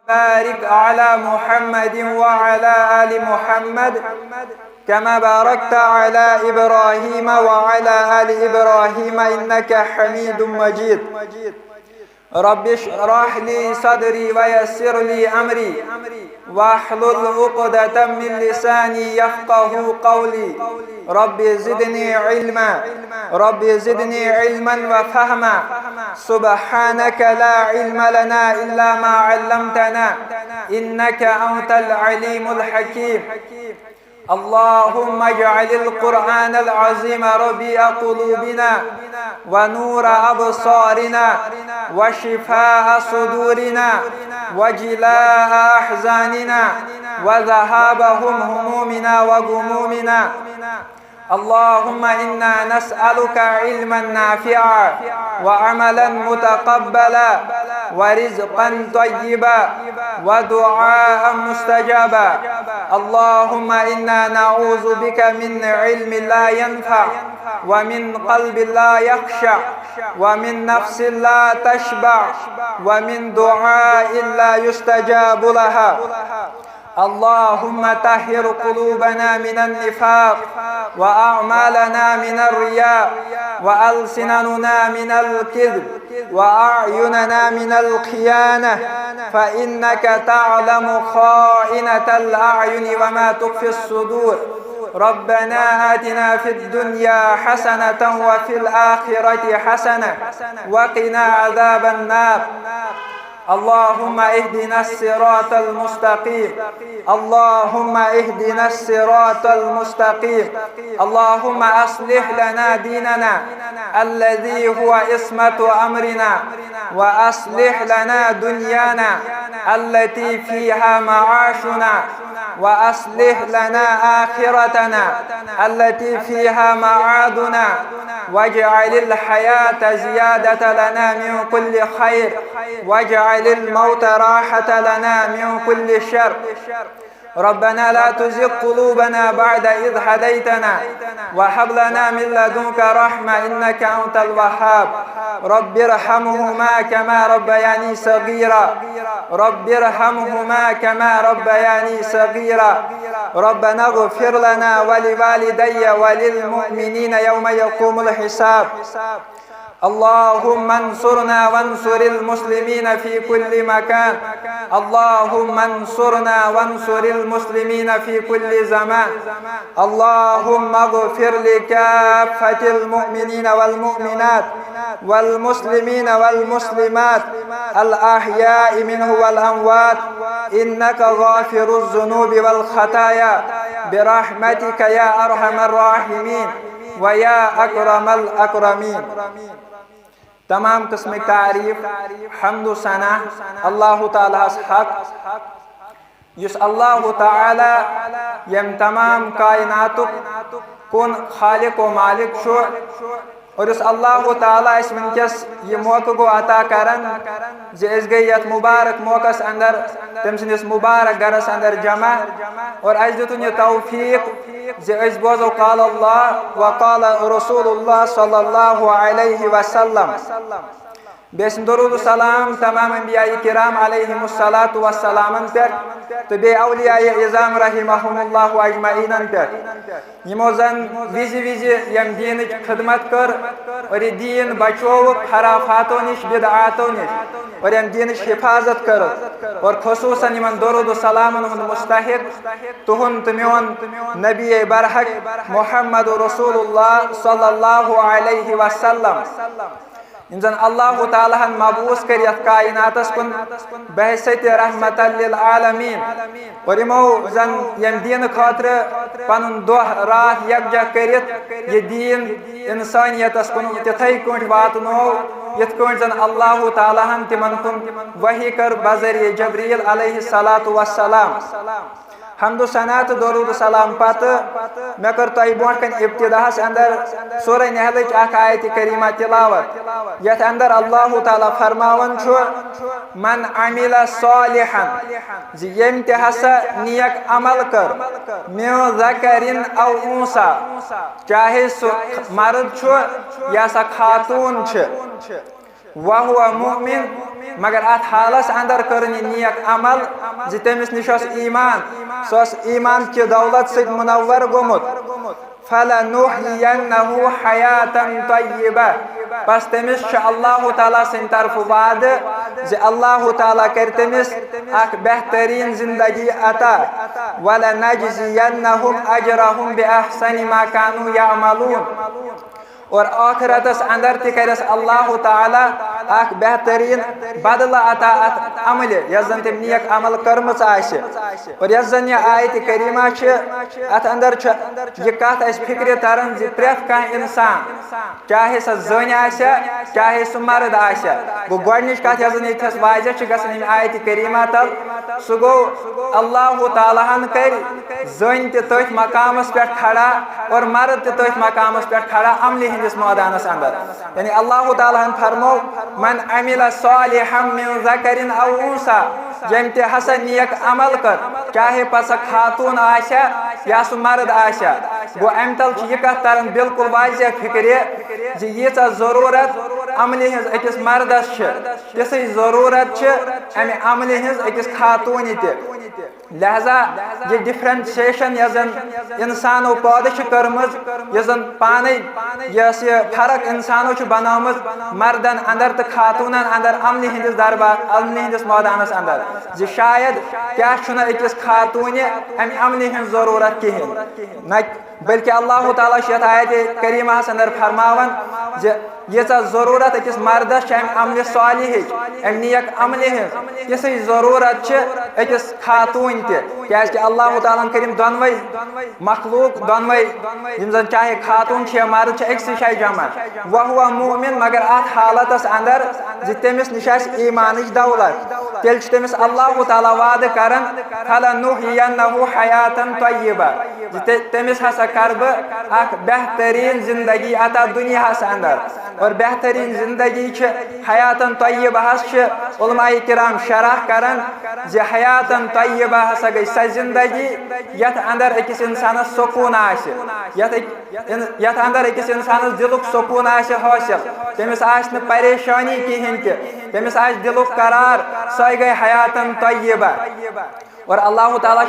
بارك على محمد وعلى آل محمد كما باركت على إبراهيم وعلى آل إبراهيم إنك حميد مجيد. رب اشرح لي صدري ويسر لي أمري واحلل عقدة من لساني يفقه قولي. رب زدني علما وفهما. سبحانك لا علم لنا إلا ما علمتنا إنك أنت العليم الحكيم. اللهم اجعل القرآن العظيم ربيع قلوبنا ونور أبصارنا وشفاء صدورنا وجلاء أحزاننا وذهاب همومنا وغمومنا. اللهم إنا نسألك علما نافعا وعملا متقبلا ورزقا طيبا ودعاء مستجابا. اللهم إنا نعوذ بك من علم لا ينفع ومن قلب لا يخشع ومن نفس لا تشبع ومن دعاء لا يستجاب لها. اللهم طهر قلوبنا من النفاق وأعمالنا من الرياء وألسننا من الكذب وأعيننا من الخيانة فإنك تعلم خائنة الأعين وما تخفي الصدور. ربنا آتنا في الدنيا حسنة وفي الآخرة حسنة وقنا عذاب النار. اللهم اهدنا الصراط المستقيم. اللهم اهدنا الصراط المستقيم. اللهم أصلح لنا ديننا الذي هو عصمة أمرنا وأصلح لنا دنيانا التي فيها معاشنا وأصلح لنا آخرتنا التي فيها معادنا واجعل الحياة زيادة لنا من كل خير واجعل الموت راحة لنا من كل شر. ربنا لا تزغ قلوبنا بعد إذ هديتنا وهب لنا من لدنك رحمة إنك أنت الوهاب. رب ارحمهما كما ربياني صغيرا. رب ارحمهما كما ربياني صغيرا. ربنا اغفر لنا ولوالدي وللمؤمنين يوم يقوم الحساب. اللهم انصرنا وانصر المسلمين في كل مكان. اللهم انصرنا وانصر المسلمين في كل زمان. اللهم اغفر لكافة المؤمنين والمؤمنات والمسلمين والمسلمات الأحياء منه والأموات إنك غافر الذنوب والخطايا برحمتك يا أرحم الراحمين ويا أكرم الأكرمين. तमाम किस्म की तारीफ हम्द सना अल्लाह ताला हक युस अल्लाह ताला यम तमाम कायनातुक कुन खालिक व मालिक छो और उस अल्लाह ताला इस वनकस ये मौका गो अता करन जे अस गई यत मुबारक मौकस अंदर तम सिंदिस मुबारक गरस अंदर जमा और अस दितुन ये तौफीक जे अस बोजो काल अल्लाह व काल रसूलुल्लाह सल्लल्लाहु अलैहि वसल्लम। बेस दरूद सलाम तमाम अंबिया किराम अलैहिमुस्सलातु वस्सलामन पे तो बे औलिया इज़ाम रहिमहुमुल्लाहु अजमईन पे यमो जन विजि विजि यम दीन खिदमत कर और ये दीन बचो खराफातों निश बिदआतों निश और यम दीन हिफाजत कर और खुसूसन यमन दरूद सलामन मुस्तहिक तुहुन तमियोन नबी बरहक मुहम्मद रसूलुल्लाह सल्लल्लाहु अलैहि वसल्लम इंजन अल्लाह ताला मबूस कर कायनातस कुन बहसत रहमतल लिल आलमीन और यमो जन यम दीन खातिर पनुन दोह रात यकजा करित ये दीन इंसानियतस कुन तिथै कोट वातनो यथ कोट जन अल्लाह ताला तिमन कुन वही कर बजरिए जबरील अलैहिस्सलातु वस्सलाम। हम्दु सनात दरूद सलाम पत मे कर तय बोट कन इब्तिदाहस अंदर सूरह नहल आयत करीमा तिलावत यथ अंदर अल्लाह ताला फरमावन छु मन अमिला सालिहन जी यम ते हसा नियक अमल कर मिन ज़करिन औ उंसा चाहे मर्द छु या सा खातून छ वहुवा मुमिन मगर अत हालस अंदर करनी नियक अमल जि तमिस निश ईमान सो ईमान कि दौलत से मुनव्वर गोमुत फलनुहयन्नहु हयातन तय्यिबा बस तमिस अल्लाह ताला सिंद तरफ वाद जे अल्लाह ताला कर तमिस अख बेहतरीन जिंदगी अता वलनजज़ियन्नहुम अजरहुम बिअहसनि मा कानू यअमलून और आखिरतस अंदर तस अल्लाह ताला अख बेहतरीन बदला अता अत अमल यन तम नेक अमल कर्मच और यन यह आयत करीमा अत अंदर यह कत फिक्र तरन जि प्रेत कह इंसान चाहे सह जन चाहे सह मर्द गो गोडनिच कत यथस वाजह गसन आयत करीमा तल सह गो अल्लाह तालाहन कर जन तथ मकामस पे खड़ा और मर्द तथ मकामस पे खड़ा अमल हंदिस मैदानस अंदर यानी अल्लाह ताला फरमो मन अमिल सालिहम मिन ज़करिन औ उन्सा जम ते हसा नेक अमल कर चाहे पसा खातून आशा या सह मर्द आशा गो अम तल यह कत तरन बिल्कुल वाज़ह फिक्र जी यीच जरूरत अमल हज अकिस मर्दस तिसै जरूरत अमे अमल हज अकिस खातून ते लिहाजा यह डिफ्रेंशिएशन यन इंसानो पैदा कर्म यन पान फर्क इंसानो बनामुत मर्दन अंदर तो खातूनन अंदर अमल हंदिस दरबार अमल हंदिस मैदानस अंदर जी शायद क्या अकिस खातून अमे अमल हज जरूरत कहें न बल्कि अल्लाह ताला यथ आयत करीमा अंदर फरमावन यीच जरूरत अकिस मर्दस अमल सालिह अम नेक अमल हज तिसै जरूरत अकिस खातून क्या अल्लाह ताला करीम दोनवे मखलूक दोनवे जन चाहे खातून या मर्द अक्स शाय जमा वहुवा मुमिन मगर अत हालतस अंदर जि तमिस निश ईमान दौलत तेल तमिस अल्लाह ताला वाद करन फलनुहयन्नहु हयातन तय्यिबा तमिस हसा कर बह बेहतरीन जिंदगी अता दुनियास अंदर और बेहतरीन जिंदगी हयातन तय्यिबा उलमाए किराम शरह करन जे हयातन तय्यिबा हसा गई स जिंदगी यथ अंदर अकिस इंसानस सुकून यथ अंदर अकिस इंसानस दिलुक सुकून हासिल तमिस न परेशानी कहें तमिस दिलुक करार सह गई हयातन तय्यिबा और अल्लाह ताला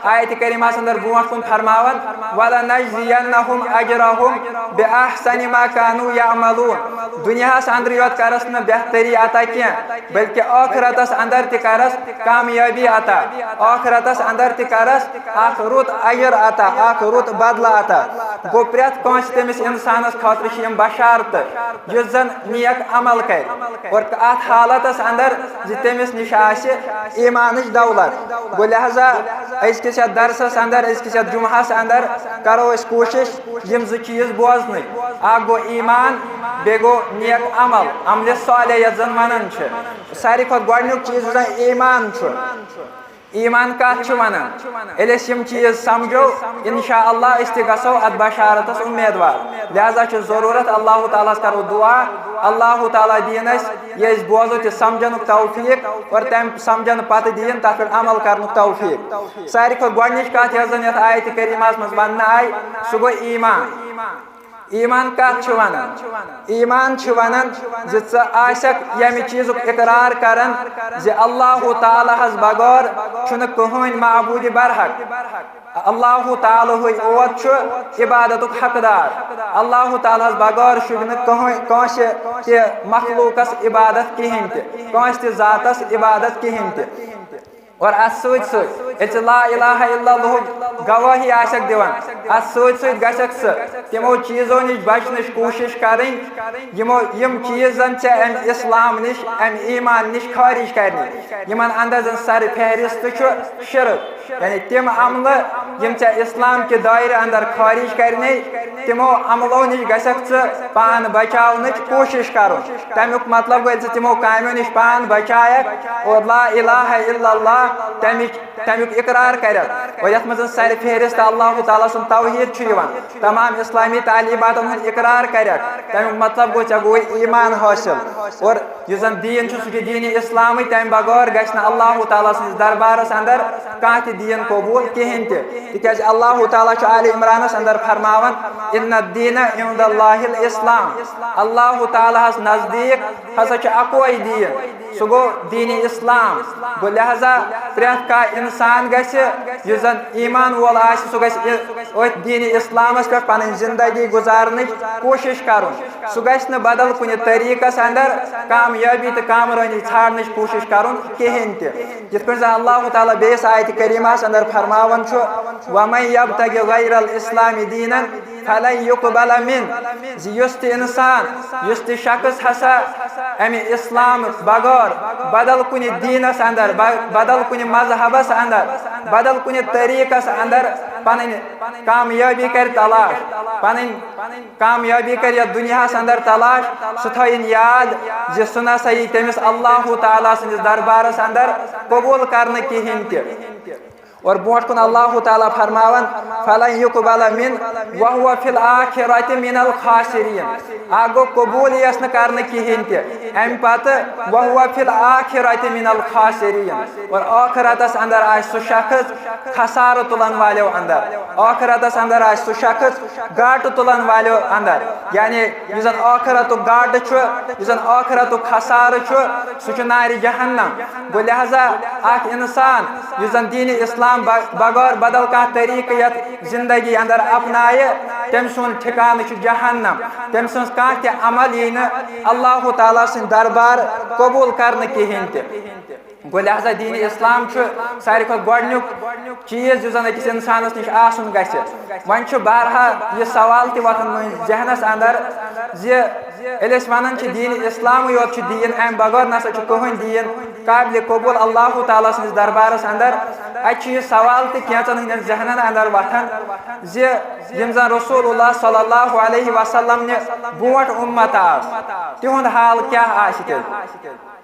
आयत करीमा अंदर ब्रोह कुन फरमावन वलनजज़ियन्नहुम अजरहुम बिअहसनि मा कानू यअमलून दुनियास अंदर योत करस न बेहतरी अता कह बल्कि आखिरतस अंदर त करस कामयाबी अता आखिरतस अंदर त करस अख रुत अजर अता अख रुत बदला अता गो प्रेत कस तमिस इंसानस खतर बशारत युस जन नेक अमल कर और अत हालतस अंदर जि तमिस निश ईमान दौलत गो लिहाजा अजकिस दरसस अंदर अजकिस जुमहस अंदर करो कोशिश यम जो चीज बोजन अख गो ईमान बे गो नेक अमल अमल सालिह यथ जन वनान सारी खुद गोडनुक चीज ईमान ईमान कत वनान यम चीज समझो इंशाअल्लाह गो अत बशारतस उम्मीदवार लिहाजा जरूरत अल्लाह ताला करो दुआ अल्लाह ताला दीन ये बोजो तो समझन तौफीक और तम समझन पत दीन तथ पे अमल कर तौफीक सारी खुद गोडनिच कत यथ आयत करीमा मज वन आय सह गो ईमान ईमान कत वनान ईमान वनान यम चीज इकरार करन जे अल्लाह ताला बगैर कहन माबूद बरहक अल्लाह ताला ओत इबादत हकदार अल्लाह ताला बगैर कंस मखलूकस इबादत कहें कंस जातस इबादत कहें और अत सत ला इलाहा इल्लल्लाह गवाही आशक दिवान अत सत गशक तमो चीजों निश बचन कोशिश करें यम चीज अम इस्लाम निश अम ईमान निश खारिज करने यमन अंदर जन सर फहरिस्त शिरक यानी तम अमल यम इस्लाम के दायरे अंदर खारिज करने तमो अमलों निश गशक पान बचावन कोशिश करो तमुक मतलब गो तमो कामों निश पान बचायक और ला इलाहा इल्लल्लाह तमुक इकरार कर और यथ मज सर फेहरिस्त अल्लाह ताला सुन तौहीद तमाम इस्लामी तालीमात इकरार कर तमिक मतलब गो गो ईमान हासिल और जन दीन सह दीन इस्लाम तम बगैर गि अल्लाह ताला सद दरबारस अंदर कह दीन कबूल कहें तिज अल्लाह ताला आल इमरानस अंदर फरमावन इन्न दीन इंदल्लाहिल इस्लाम अल्लाह ताला नजदीक हसा अकोई दीन सह गो दीन इस्लाम गो लिहाजा प्रेत कह इंसान गन ईमान वोल सह गि दीन इस्लामस पे पन जिंदगी गुजारन कोशिश कर सह गि बदल कुन तरीकस अंदर कामयाबी तो कामरानी छाड़न कोशिश कर कहें तथ पे अल्लाह ताला बेस आयत करीमास अंदर फरमावन वमन यब्तगि गैरल इस्लामी दीनन फलन युक़बल मिन युस इंसान युस शख्स हसा अमि इस्लाम बगैर बदल कुन दीनस अंदर बदल कुन मजहबस अंदर बदल कुन तरीकस अंदर पन कामयाबी कर तलाश पन कामयाबी कर दुनियास अंदर तलाश सह थन याद जि सह नसा यी तमिस अल्लाह ताला सदिस दरबारस अंदर कबूल कर कहें और ब्रोट कुन अल्लाह ताला फरमावन फलन युक़बल मिन वहुव फिल आखिरति मिनल खासिरीन आगो कबूल यस न कर कहें अम पत वहुव फिल आखिरति मिनल खासिरीन और आखिरतस अंदर आ सह शख्स खसार तुलन वालों अंदर आखिरतस अंदर आ सह शख्स गाट तुलन वालों अंदर यानी जन आखिरत गाट जन आखिरत खसार सह नार जहन्नम गो लिहाजा इंसान जन दीन इस्लाम बगैर बदल कह तरीक यत जिंदगी अंदर अपनाए तम सुन ठिकान जहन्नम तम सज कह अमल यी अल्लाह ताला सद दरबार कबूल कर कहें गो लिहाजा दीन इस्लाम सारे खुद गोडनुक चीज जो जन अकिस इंसानस निश आसन गि वन बहरहा यह सवाल तथान जहनस अंदर वन दीन इस्लाम योत दीन अम बगैर नसा कहें दीन काबिल कबूल अल्लाह ताला सदिस दरबारस अंदर अ सवाल तैचन हंदन जहनन अंदर वथान जन रसूलुल्लाह सल्लल्लाहु अलैहि वसल्लम ने ब्रोट उम्मत तिहुंद हाल क्या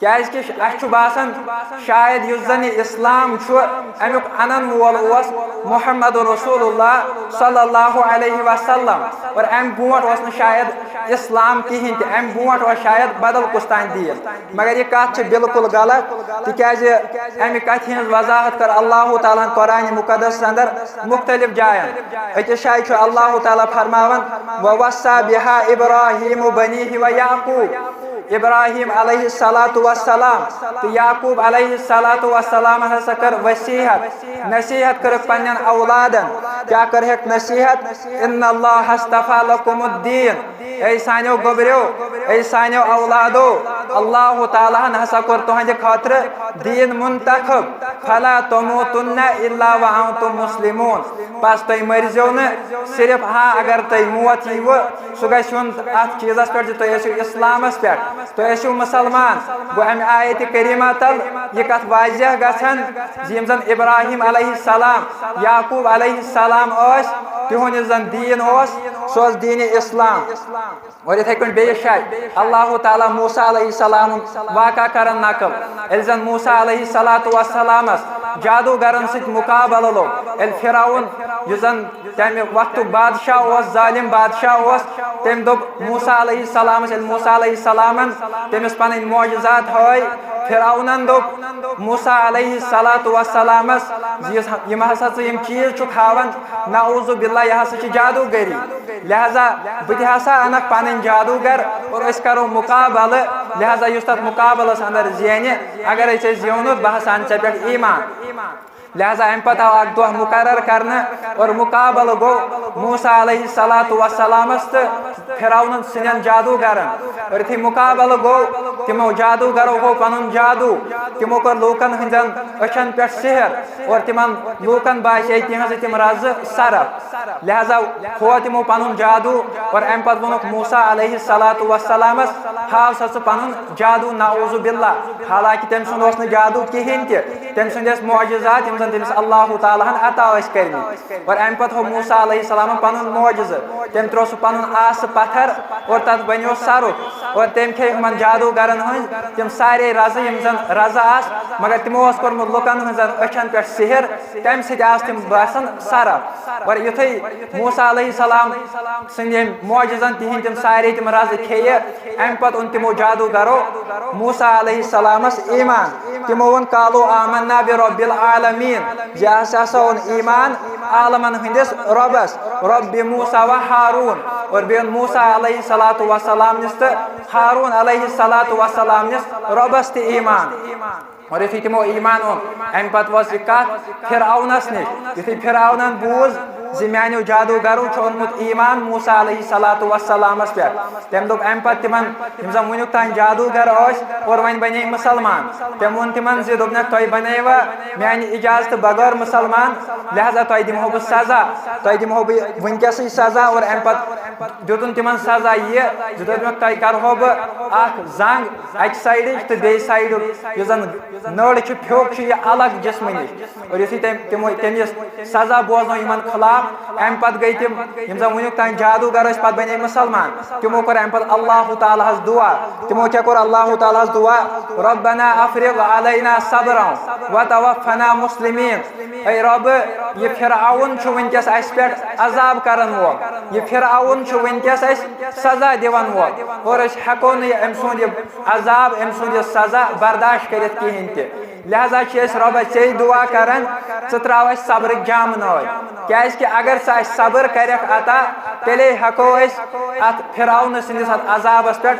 क्या बासान शायद युस जन इस्लाम अमुक अनन वोल मोहम्मद रसूलुल्लाह सल्लल्लाहु अलैहि वसल्लम और अम ब्रोट शायद इस्लाम कहें अम ब्रोट शायद बदल कुछ तान दीन मगर यह कत बिल्कुल गलत तिज अमि कथ हज वजाहत कर अल्लाह ताला कुरान मुकद्दस अंदर मुख्तलिफ जायन अकिस शाय अल्लाह ताला फरमावन ववस्सा बिहा इब्राहीम बनीहि व याकूब इब्राहिम अलैहिस्सलातु वस्सलाम तो याकूब अलैहिस्सलातु वस्सलाम हसा कर वसीहत नसीहत कर पन्न औलादन क्या कर नसीहत इन्नल्लाह हस्तफा लकुमुद्दीन ऐ सानियो गोबरियो ऐ सानियो औलादो अल्लाह ताला हसा कर तुहंद खातिर दीन मुंतखब फला तमुतुन्ना इल्ला व अंतुम मुस्लिमून बस तुम मरजो न सिर्फ हाँ अगर तुम मौत यीव सह गुन अत चीजस पे तुम इस्लामस पे तो मुसलमान गो अम आयत करीमा तल यह कत वाजह गन जन इब्राहिम अलैहिस्सलाम याकूब अलैहिस्सलाम तिहुंद जन दीन सह दीन इस्लाम और इथे पे बे शाय अल्लाह ताला मूसा अलैहिस्सलाम वाक़ा कर नकल एल जन मूसा अलैहिस्सलातु वस्सलामस जादूगरन सत मुकाबल लोग एल फिरौन जन तम वक्त बादशाह जालिम बादशाह तम दोप मूसा अलैहिस्सलामस एल मूसा अलैहिस्सलामन तमिस पन मोअजिज़ात हाय फिरौनन दोप मूसा अलैहिस्सलातु वस्सलामस यम हसा चीज हावन नऊज़ु बिल्लाह यह हसा जादूगरी लिहाजा बह हसा अनक पन जादूगर और अस करो मुकाबल लिहाजा युस तथ मुकाबलस अंदर जेन अगर जीवनुत बह हसा ऐ पे ईमान लिहाजा अम पे आव अख दह मुकर्रर करने और मुकाबल गो मूसा अलैहिस्सलातु वस्सलामस तो फिरौन सदन जादूगरन और इथे मुकाबल गो तिमो जादूगरो गो पन जादू तिमो कर लूकन हंदन अचन पे सेहर और तिमन लूकन बासे तिहज तिम रज सरफ लिहाजा खो तिमो पन जादू और अम पे वोनुक मूसा अलैहिस्सलातु वस्सलामस हाव सा पन जादू नऊज़ु बिल्लाह हालांकि तम सुंद जादू कहें तम सुंदस मोअजिज़ात तमिस अल्लाह ताला अता कर्म और अम पे मूसा अलैहिस्सलाम पन मोअजिज़ तम त्रो सह पन आस पत्थर और तथ बनो सरुफ और तम खे हम जादूगरन हज तम सारे रज़ यम जन रज़ आस मगर तमो कोर्मुत लुकन हजन अछन पे सिहर तम सम बासन सरफ और युथे मूसा अलैहिस्सलाम संद मोजज़न तिहिंद तम सारे तम रज़ खे अम पत उन तमो जादूगरो मूसा अलैहिस्सलामस ईमान तमो वन कालो आमन्ना बिरब्बिल आलमीन जैसा उन ईमान आलमन हंदिस रबस रब्बि मूसा व हारून और बेन मूसा अलैहिस्सलातु वस्सलाम निस हारून अलैहिस्सलातु वस्सलाम निस रबस ते ईमान और यु तमो ईमान ओन अम पत वस कत फिरौनस निश यु फिरौनन बूझ जि मानो जादूगरो ओनमुत ईमान मूसा अलैहिस्सलातु वस्सलामस पे तम दोप अम पत तिमन यम जन वुनुक तान जादूगर और वन बने मुसलमान तम वोन तिमन जि दोपन तुम बनेवा मानि इजाजत बगैर मुसलमान लिहाजा तुम दिमहो बह सजा तुम दिमहो बह वनकस सजा और अम पत दुतन तिमन सजा यह दोपन तुम करो बह जंग अक साइड तो बे साइड जन नड़ फ्योक यह अलग जिस्म नश और यु तमिस सजा बोजनो इन खिलाफ अम पत गई तम यम जन वुनुक तान जादूगर पत बने मुसलमान तमो कर अम पत अल्लाह ताला हस दुआ तमो क्या कोर अल्लाह ताला हस दुआ रब्बना अफ्रिग अलैना सब्रन व तवफ्फना मुस्लिमीन ऐ रब यह फिरऔन छु वनकस अस पे अजाब करन वोल यह फिरऔन छु वनकस अस सजा दिवन वोल और अस हेको न अम सुंद अजाब अम सुंद सजा बर्दाश्त करित कहीं ते लिहाजा रब ऐ दुआ करान त्राव सब्र जाम नय क्या अगर सह सब्र कर अता तेले हेको अत फिरौन सदिस अजाबस पे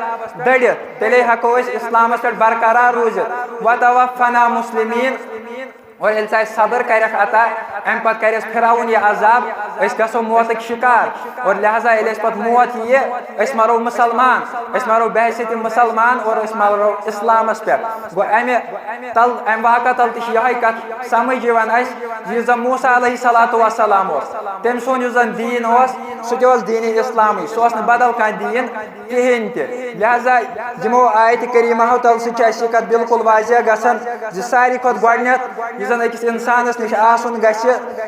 दड़ित तेले हेको इस्लामस पे बरकरार रूजित व तवफ्फना मुस्लिमीन और ये सह सब्र कर अता अम पत कर फिरौन यह अजाब गो मौत शिकार और लिहाजा ये पे मौत ये मरो मुसलमान मरो बहसीत मुसलमान और मरो इस्लामस पे गो अम वाक़ा तल तह कत समझ जन मूसा अलैहिस्सलातु वस्सलाम तम सोन जन दीन सह दीन इस्लामी सह बदल कह दीन कहें ते लिहाजा यमो आयत करीमा तल सह कत बिल्कुल वाज़ह गसन सारी खुद गो जन अकिस इंसानस निश आसन गछ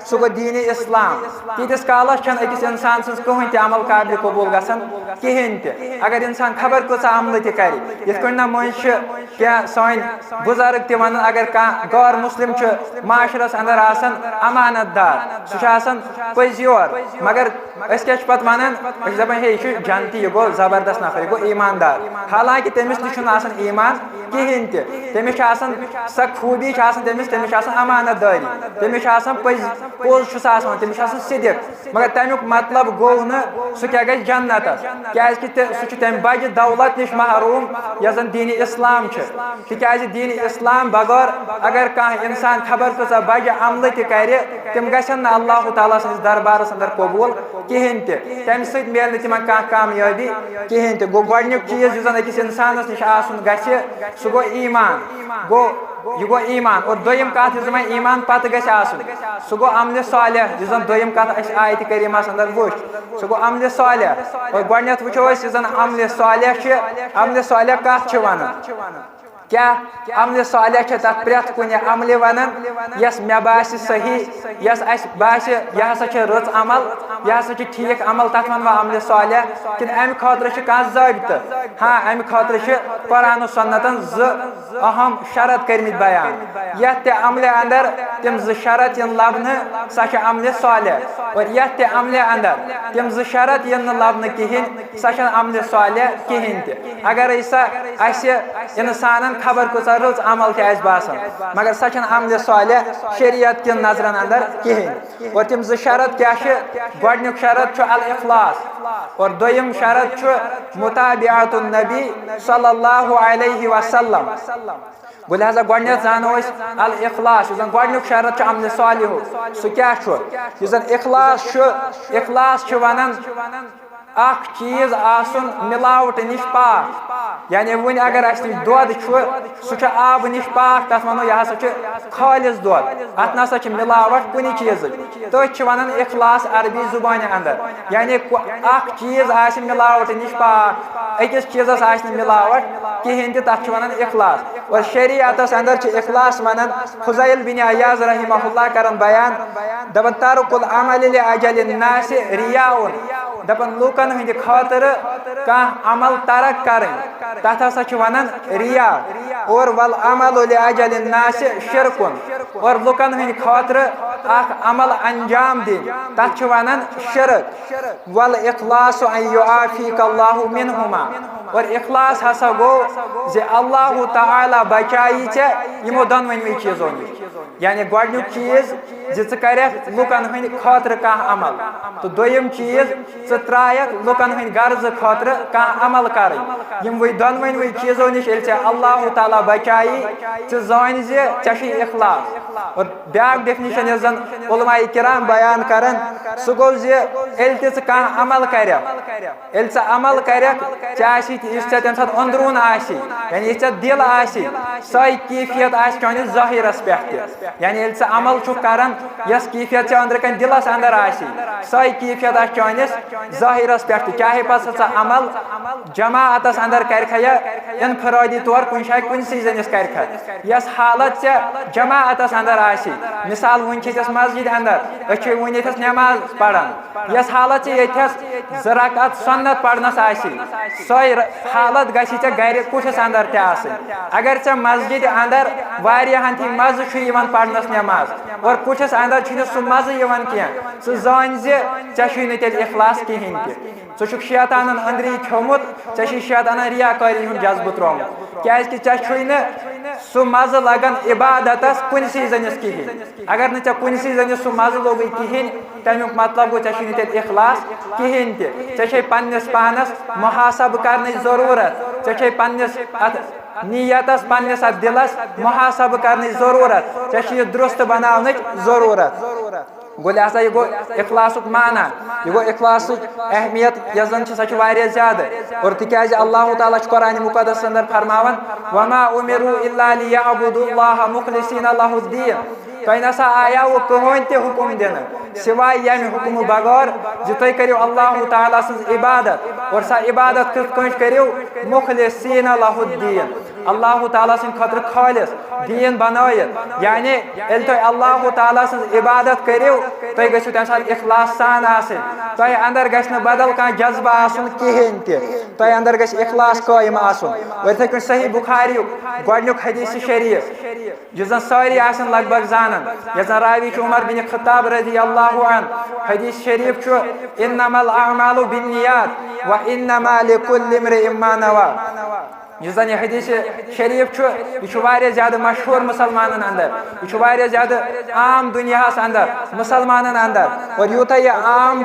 सह गो दीन इस्लाम तीतिस कालस छन अकिस इंसान सज कहीं ते अमल काबिल कबूल गसन कहें ते अगर इंसान खबर कस अमल त कर यथ ना मज क्या सन बुजुर्ग त वन अगर कह गैर मुस्लिम माशरस अंदर आसन अमानतदार सह पज योर मगर क्या पत वन दपान हे यह जनती यह गो जबरदस्त नफर यह गो ईमानदार हालांकि तमिस नीमान ईमान कहें ते तमिस सह खूबी तमिस अमानतदारी तमिस पज पोज तमिस सिदिक मगर तमुक मतलब गो न सह क्या गई जन्नत क्या सह तम बज दौलत नश महरूम यह जन दीन इस्लाम तिकाज दीन इस्लाम बगैर अगर कह इंसान खबर कस बज अमल तर तम गन अल्लाह ताला सस दरबारस अंदर कबूल कहें ते तम सत मिल तिम कामयाबी कहें ते गो गोडनिक चीज यह जन अकिस इंसानस निश आसन गछ सह गो ईमान गो यह गो ईमान और दोयम कत यह ईमान पत गछ आसन सह गो अमल सालिह यह जन दोयम कत आयत करीमास अंदर वुच सह गो अमल सालिह और गोडनेथ वुचो यह जन अमल सालिह कत वनान क्या अमल सालिह तथ प्रेथ कुन अमल वनान यस मे बास सही यस बास यह हसा रच अमल यह हसा ठीक अमल तथ वन अमल सालिह कि अमि खतर कह ज़ाबित हाँ अमि खतर कुरान सुन्नतन अहम शरत करमित बयान यथ अमल अंदर तम शरत इन लबन सह अमल सालिह और यथ अमल अंदर तम शरत इन लबन कहें सह अमल सालिह कहें ते अगर इंसान खबर कस रच अमल बासान मगर सह अमल सालिह शरीयत किन नजरन अंदर कहें और तम शरत क्या गोडनिक शरत अल इखलास और दोयम शरत मुताबिअतुन नबी सल्लल्लाहु अलैहि वसल्लम गो लिहाजा गोडनेथ जानो अल इखलास यह गोडनिक शरत अमल सालिह सह क्या यह जन इखलास वनान अख चीज आसन मिलावट निश पाक यानी वन अगर दोद सह आब निश पाक तथ वनो यह हसा खालिस दोद अत नसा मिलावट कुन चीज तथ वन इखलास अरबी जुबान अंदर यानी अख चीज आ मिलावट निश पाक अकिस चीजस आ मिलावट कहें तथ वन इखलास और शरीयतस अंदर इखलास वनान फुज़ैल बिन अयाज रहिमहुल्लाह करन बयान दपन तारुकुल अमल लिअजलिन नास रियाउन दपन लूक लुकन हंद खातर कह अमल तरक करें तथ हसा वनान रिया और वल अमल अजल नास शिरकुन और लुकन हंद खातर अमल अंजाम दिन तथ वनान शिरक वल इखलास अन युआफीक अल्लाहु मिनहुमा और इखलास हसा गो जे अल्लाह ताला बचाई चे यमो दोनवनी चीजों नश यानी गोडनुक चीज जे कर लुकन हंद खातर कह अमल तो दोयम चीज त्रायक लुकन हंद गर्ज खातर कह अमल कर वही दोनवनी चीजों नश अल्लाह ताला बचाई जान जे चे इखलास और ब्या डेफिनेशन जन उलमाए किराम बयान करान सह गो जे कह अमल कर अमल कर तम सात अंदरून यानी दिल सही कैफियत चानिस ज़ाहिरस पे यानी अमल करान यस कैफियत अंदर कन दिलस अंदर सही कैफियत चानिस ज़ाहिरस पे चाहे पा अमल जमाअतस अंदर कर इनफरादी तौर कुन शाय कुन जनिस कर यस हालत जमाअतस अंदर मिसाल वन मस्जिद अंदर वन ये नमाज पढ़ान यस हालत ज़राकत सन्नत पढ़नस सही हालत गि गर कुठस अंदर अगर मस्जिद अंदर वारियाहन थी मज़ पढ़नस नमाज और कुठस अंदर सह मज़ कह सह जान जे तेल इखलास कहें तह शैतान अंदरी खोमुत शैतान रियाकारी हूं जज्बह त्रोमुत क्या सह मज़ लगन इबादतस कुन जनिस कहें अगर न कुन जनिस सह मज़ लोग कहें तमुक मतलब गो तेल इखलास कहें ते पन्निस पानस मुहासब करने जरूरत चे पन्निस नीयतस पन्निस दिलस मुहासब करने जरूरत चे दुरुस्त बनाने जरूरत गो लिहाजा यह गो इखलास माना यह गो इखलास अहमियत यन सह ज्यादा और तिकाज अल्लाह ताला कुरान मुकद्दस अंदर फरमावन वमा उमिरु इल्ला लियअबुदुल्लाह मुखलिसीन लहुद्दीन तुह नसा आया वो कहें ते हुक्म दिन सिवाय यम हुक्म बगैर जो तुम करो अल्लाह ताला सज इबादत और सा इबादत कत करो मुखलिसीन लहुद्दीन अल्लाह ताला सद खतर खालिस दीन बनायत यानी तुम अल्लाह ताला सज इबादत करो तुम गो तम सात इखलास सान तुम अंदर गि बदल कह जज्बा कहें तुम अंदर गि इखलास कायम और थे सही बुखारी गोडनुक हदीस शरीफ यह सारी लगभग जान यह रावी उमर बिन खत्ताब रज़ी अल्लाहु अन्हु हदीस शरीफ इन्नमल अअमालु बिन्नियात व इन्नमा लिकुल्लि इम्रिइन मा नवा यह जन हदीस शरीफ यह ज्यादा मशहूर मुसलमान अंदर यह ज्यादा आम दुनिया अंदर मुसलमान अंदर और यूत यह आम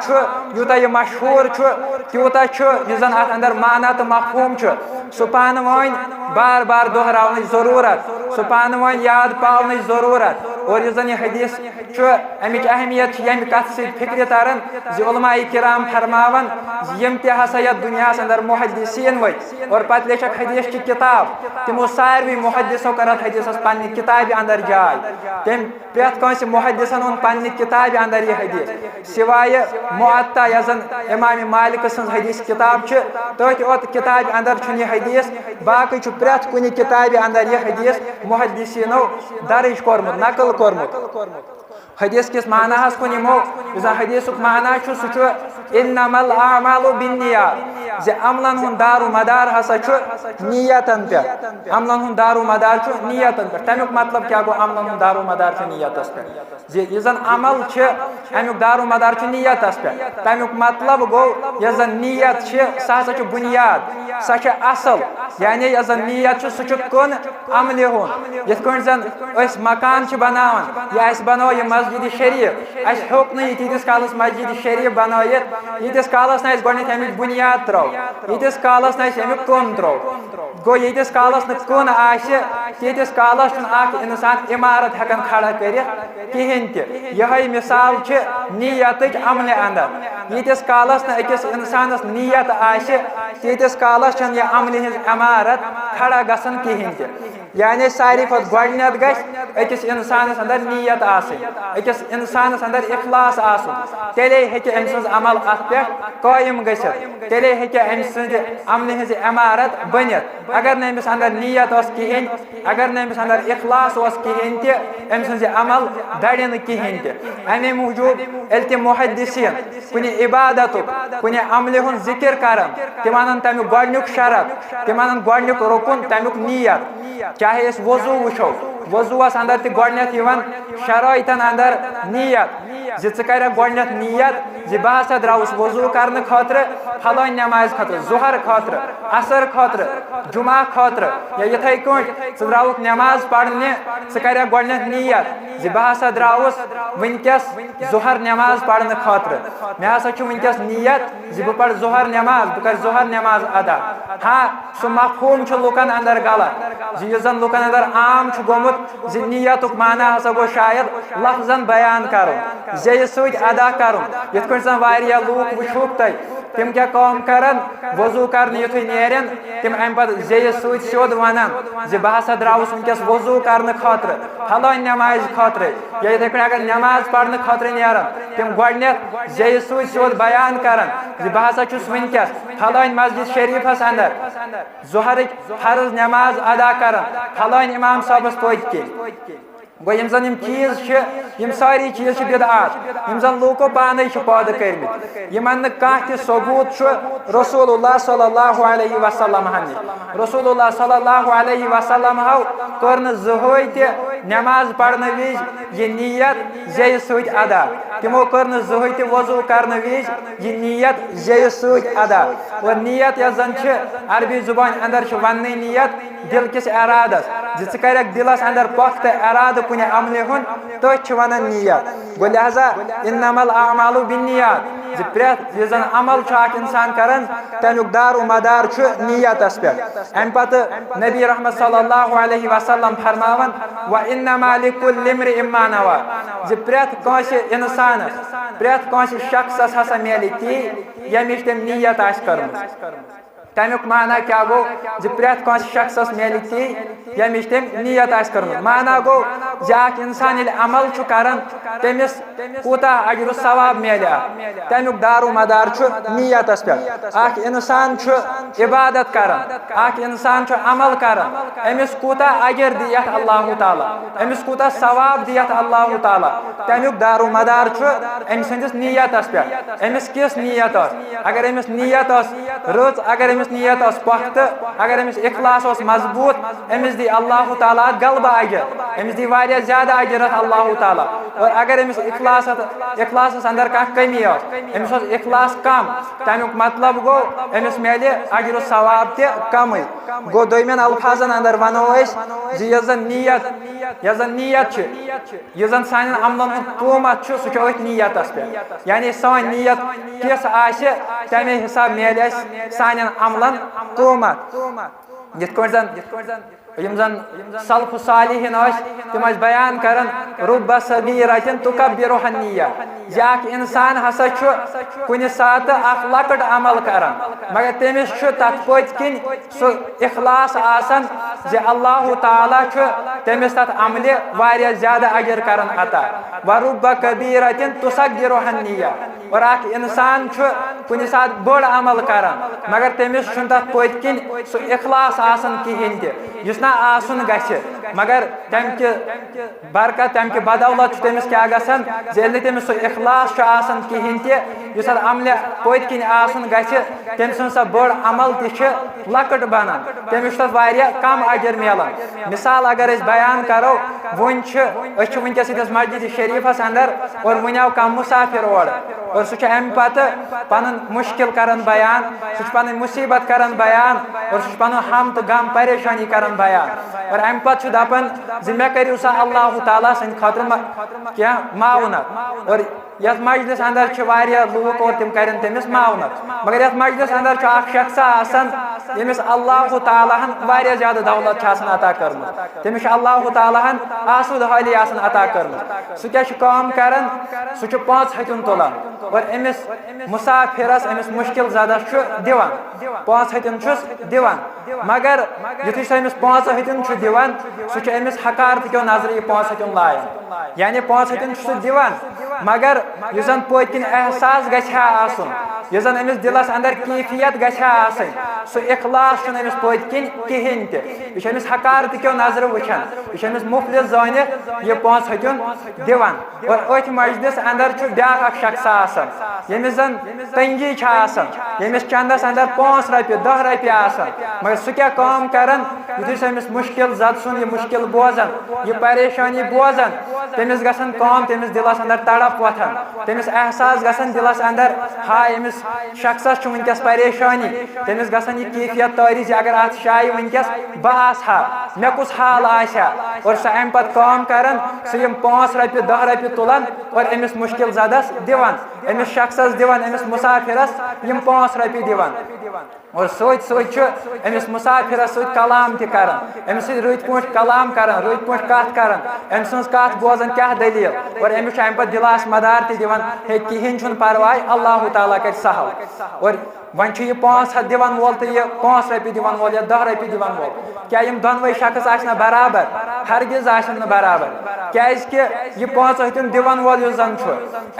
यूत यह मशहूर तूत यह जन अत अंदर माना तो मफहूम सह पान वन बार बार दोहरावन जरूरत सह पान वन याद पावन जरूरत और यह जन यह हदीस अमिक अहमियत यम कथ सद फिक्र तरन उलमाए किराम फरमावन यम तसा यथ दुनिया अंदर मुहद्दिसीन वत और पत लेखक हदीस की किताब तमो सारवी मुहद्दिसो कर हदीस पन्ने किताब अंदर जाय तम प्रत कंस मुहद्दिसन ओन पन्ने किताब अंदर यह हदीस सिवाय मुअत्ता यजन इमाम मालिक सं हदीस किताब तथ किताब अंदर यह हदीस बाकी प्रत कुन किताब अंदर यह हदीस मुहद्दिसीनो दर्ज कोरमुत नकल कोरमुत हदीस किस माना कुन यमो हदीस माना सह इन्नमल अअमालु बिन्नियात जे अमलन हुन दारो मदार हसा नियतन पे अमलन हुन दारो मदार नियतन पे तमुक मतलब क्या गो अमलन हुन दारो मदार नियतस पे जे यजन अमल अमुक दारो मदार नियतस पे तमुक मतलब गो यजन नियत सह बुनियाद सह असल यानी यजन नियत सह कुन अमल हुन यथ जन मकान बनावन या बनो यह मस्जिद शरीफ अस होक नीतिस कालस मस्जिद शरीफ बनायत यीतिस कालस न गोडनिक अमिक बुनियाद त्रो यीतिस कालस न अमिक कन त्रो गो यीतिस कालस न कन तीतिस कालस इंसान इमारत हेकन खड़ा कर कहें यह मिसाल नीयत अमल अंदर यीतिस कालस न अकिस इंसानस नीयत तीतिस कालस यह अमल हज इमारत खड़ा गसन कहें यानी सारी खत गोडनेत गछ अकिस इंसानस अंदर नीयत आसि अकिस इंसानस अंदर इखलास आसुन तेले हेके अमि सन्ज अमल अत पे कायम गछित तेले हेके अमि सन्ज अमन हिज इमारत बनित अगर न अमिस अंदर नीयत ओस किहिन अगर न अमिस अंदर इखलास ओस किहिन ते अमि सन्ज अमल दड़ि न किहिन ते अमे मूजूब एल ते मुहद्दिसीन कुनि इबादतुक कुनि अमल हुन जिक्र करन तिम वनन तमिक गोडन्युक शरत तिम वनन गोडन्युक रुकुन तमिक नीयत चाहे इस वजू वुछो वजूस अंदर ते गोडनेत यिवन शराइतन अंदर नीयत जि कर गोडनेत नीयत जि बह हसा द्राउस वजू करने खतर फलान नमाज खतर जुहर खतर असर खतर जुमा खतर या यथे कट द्राउक नमाज पढ़ने कर गोडनेत नीयत जि बह हसा द्राउस वनकस जुहर नमाज पढ़ने खतर मे हसा वनकस नीयत जि बह पढ़ जुहर नमाज बह कर जुहर नमाज अदा हाँ सह मफहूम लुकन अंदर गलत जि जन लुकन अंदर आम गोमुत जि नीयतुक माना हसा गो शायद लफ्जन बयान करुन जे सत अदा करुन यथ पे जन वारिया लूक वुछुक तय तिम क्या काम करन वजू करने युथु नेरन तिम अम पे जे सत सियोद वनान जि बह हसा द्राउस वनकस वजू करने खतर फलान नमाज खतर या यथे पे अगर नमाज पढ़ने खतर नेरन तिम गोडनेत जे सत सियोद बयान करन जि बह हसा छुस वनकस फलान मस्जिद शरीफस अंदर जुहर फर्ज नमाज अदा करन फलान इमाम साहबस पद किन गो यम जन चीज सारी चीज बिदआत यम जन लूको पाने पैदा कर्मित यमन कह सबूत रसूलुल्लाह सल्लल्लाहु अलैहि वसल्लम हनि रसूलुल्लाह सल्लल्लाहु अलैहि वसल्लम हाउ कर जहय ते नमाज पढ़ने विज ये नीयत जे सत अदा तिमो कर जहय ते वजू करने विज ये नीयत जे सत अदा और नीयत यह जन अरबी जुबान अंदर वन नीयत दिल किस इरादस जि कर दिलस अंदर पख्त इराद कुन अमल हुन तथ वन नीयत गो लिहाजा इन्नमल अमालु बिन्नियात जि प्रेत यह जन अमल इंसान करन तमुक दार मदार नीयतस पे अम पत नबी रहमत सल्लल्लाहु अलैहि वसल्लम फरमावन व इन्नमा लिकुल्लि इम्रिइन मा नवा जि प्रेत कांस इंसान प्रेत कांस शख्स हसा मिले ती यमिश तम नीयत आस करमज तमुक माना क्या गो जि प्रेत कांस शख्स मिले ती यमिश तम नीयत आस करमज माना गो जि इंसान अमल करन तमिस कूता अजर सवाब मिले तमुक दारो मदार नीयतस पे इंसान इबादत करन इंसान अमल करन अमिस कूता अजर दियत अल्लाह ताला अमिस कूता सवाब दियत अल्लाह ताला तमुक दारो मदार अमि सन्दस नीयतस पे अमिस किस नीयत अगर अमिस नीयत रच अगर अमिस नीयत पख्त अगर अमिस इखलास मजबूत अमिस दी अल्लाह ताला गलबा अजर अमिस दी वारिया ज्यादा अजरत अल्लाह ताला और अगर अमिस इखलास अंदर कह कमी अमिस इखलास कम तमुक मतलब गो अमिस मिले अजर सवाब ते कम गो दोमेन अल्फाजन अंदर वनो जी यह जन नीयत यह जन सान अमलन कीमत सह नीयतस पे यानी सान नीयत किस आसे तमे हिसाब मिले सान अमलन कीमत यथ जन सल्फ सालिहीन तिम बयान करन रुब सगीरतिन तुकब्बिरुहा निय्या जाक इंसान हसा कुन सात लकट अमल करन मगर तमिस तथ पत किन सो इखलास आसन जे अल्लाह ताला तमिस तथ अमल वारिया ज्यादा अजर करन अता व रुब कबीरतिन तुसग्गिरुहा निय्या और इंसान कुन सात बड़ अमल करन मगर तमिस तथ पत किन सो इखलास आसन किहिन ते आसन गछ मगर तम के बरकत तम के बदौलत तमिस क्या गसन जेल तमिस इखलास आसन किहिन ते युस अमल पत किन आसन गछ तम सा बड़ अमल त लकट बनान तमिस वारिया कम अजर मिलान मिसाल अगर अस बयान करो वन वनकस मस्जिद शरीफस अंदर और वन आव कम मुसाफिर और सह अम पत पन मुश्किल करन बयान सह पन मुसीबत करन बयान और सह पन हम तो गम परेशानी करन बयान और अम पत दपान मे करू सा अल्लाह ताला सद खतर क्या मावनत और यथ मजलिस अंदर वारिया लूक और तिम करें तमिस मावनत मगर यथ मजलिस अंदर शख्स आसन यमिस अल्लाह ताला वारिया ज्यादा दौलत अता कर्मत तमिस अल्लाह ताला आसुद हाली अता कर्मत सह क्या काम करान सह 5 हथिन तुलान और अमिस मुसाफिरस अमिस मुश्किल ज़दा दिवान 5 हथिन दिवान मगर युथि सह अमिस 5 हथिन दिवान सह अमिस हकारत क्यों नजर 5 हथिन लायन यानी 5 हथिन दिवान मगर युस जन पत्किन एहसास गछा आसुन युस जन अमिस दिलस अंदर कैफियत गछा आसन सह इखलास छुन अमिस पत्किन किहिन ते यह अमिस हकारत क्यों नजर वुछान यह अमिस मुफलिस जानित यह 5 हथिन दिवान और अथ मजलिस अंदर ब्याक शख्स आसन यमिस जन तंगी आसन यमिस चंदस अंदर 5 रपये 10 रपये आसन मगर सह क्या काम करान युथि सह अमिस मुश्किल जद सुन यह मुश्किल बोजन यह परेशानी बोजन तमिस गसन काम तमिस दिलस अंदर तड़प वथन तमिस एहसास गसन दिलस अंदर हाय अमिस शख्सस वनकस परेशानी तमिस गसन यह कैफियत तारी अगर अत शाय वनकस बह आसहा मे कुछ हाल आशा और सह अम पत काम करान सह 5 रपये 10 रपये तुलान और अमिस मुश्किल जदस दिवान अमिस शख्सस दिवान अमिस मुसाफिरस 5 रपये दिवान और अमिस मुसाफिरस सत कलाम ति करान अमिस रुत पोट कलाम करान रुत पोट कथ करान अम सज कथ बोजन क्या दलील और अमिस अम पत दिलास मदार ति दिवान हे किहिन छुन परवाय अल्लाह ताला कर सहल और वन यह 5 दिवान वोल तो यह 5 रपये दिवान वोल या 10 रपये दिवान वोल क्या यम दोनवे शख्स आना बराबर हरगिज आन बराबर क्या यह 5 हथिन दिवान वोल युस जन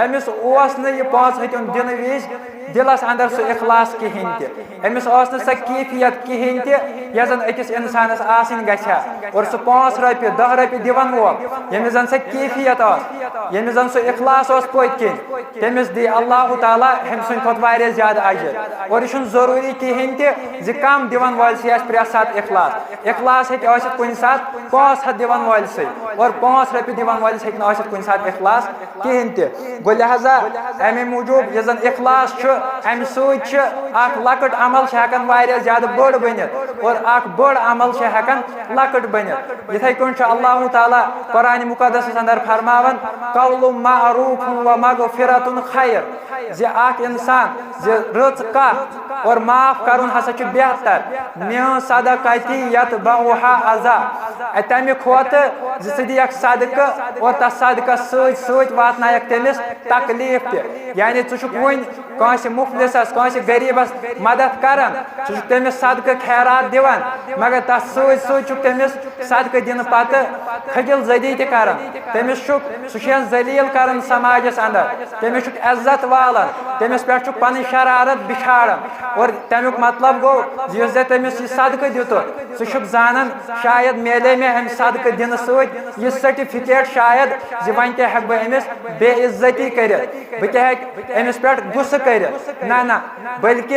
अमिस यह 5 हथिन दिन विज दिलस अंदर सह इखलास किहिन ते अमिस सह कैफियत किहिन ते यह जन अकिस इंसानस आसन गछा और सह 5 रपये 10 रपये दिवान वोल यमिस जन सह कैफियत यमिस जन सह इखलास पत्किन तमिस दी अल्लाह ताला हम सुन खुद वारिया ज्यादा अजर और यह जरूरी किहिन ते जि कम दिवान वोल से प्रेत सात इखलास हे कुन सात 5 दिवान वोल से और 5 रपये दिवान वोल हे कुन सात इखलास किहिन ते गो लिहाजा अमे मूजूब यह जन इखलास अम सत लकट अमल हेकान वारिया ज्यादा बड़ बनित और बड़ अमल हेकान लकट बनित इथे कन अल्लाह ताला कुरान मुकद्दस अंदर फरमावन कौलु मारूफ व मगफिरतुन खैर जे इंसान जे रच कथ और माफ करुन हसा बेहतर मे सदकती यतबउहा अज़ा तमे खोत दियक सदका और तस सदका सत वातनायक तमिस तकलीफ ते यानी वन कस मुफलिसस कस गरीबस मदद करान तमिस सदका खैरात दिवान मगर तस तमिस सदका दिन पत खजिल जदी ते करान तमिस सह जलील करान समाजस अंदर तमिस इज्जत वालन तमिस पे पन शरारत बिछाड़न और तमुक मतलब गो जिस तमिस सदका दित सह जानन शायद मेले में हम सदका दिन सह सर्टिफिकेट शायद वन क्या हेक बह अमिस बेइज्जती कर बह अमिस पे गुस्से कर ना ना बल्कि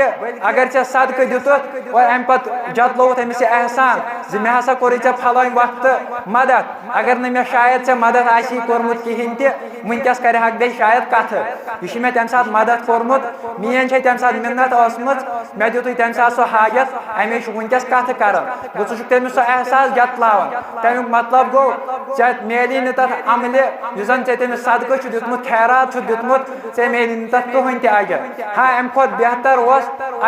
अगर चे सदका दित और अम पत जतलोत अमिस एहसान जि मे हसा कोर चे फलान वक्त मदद अगर न मे शायद चे मदद आसी कोरमुत किहिन ते वनकस कर बे शायद कथ यह मे तम सात मदद कोरमुत मीन तम सात मिन्नत ओसमुत मे दितु तम सात सह हाजत अमे वनकस कथ कर गो सह तमिस सह एहसास जतलावन तमुक मतलब गो चे मेली न तथ अमले जन चे तमिस सदका दितमुत खैरात दितमुत चे मेली न तथ कहन ते अजर हाँ अम खुद बेहतर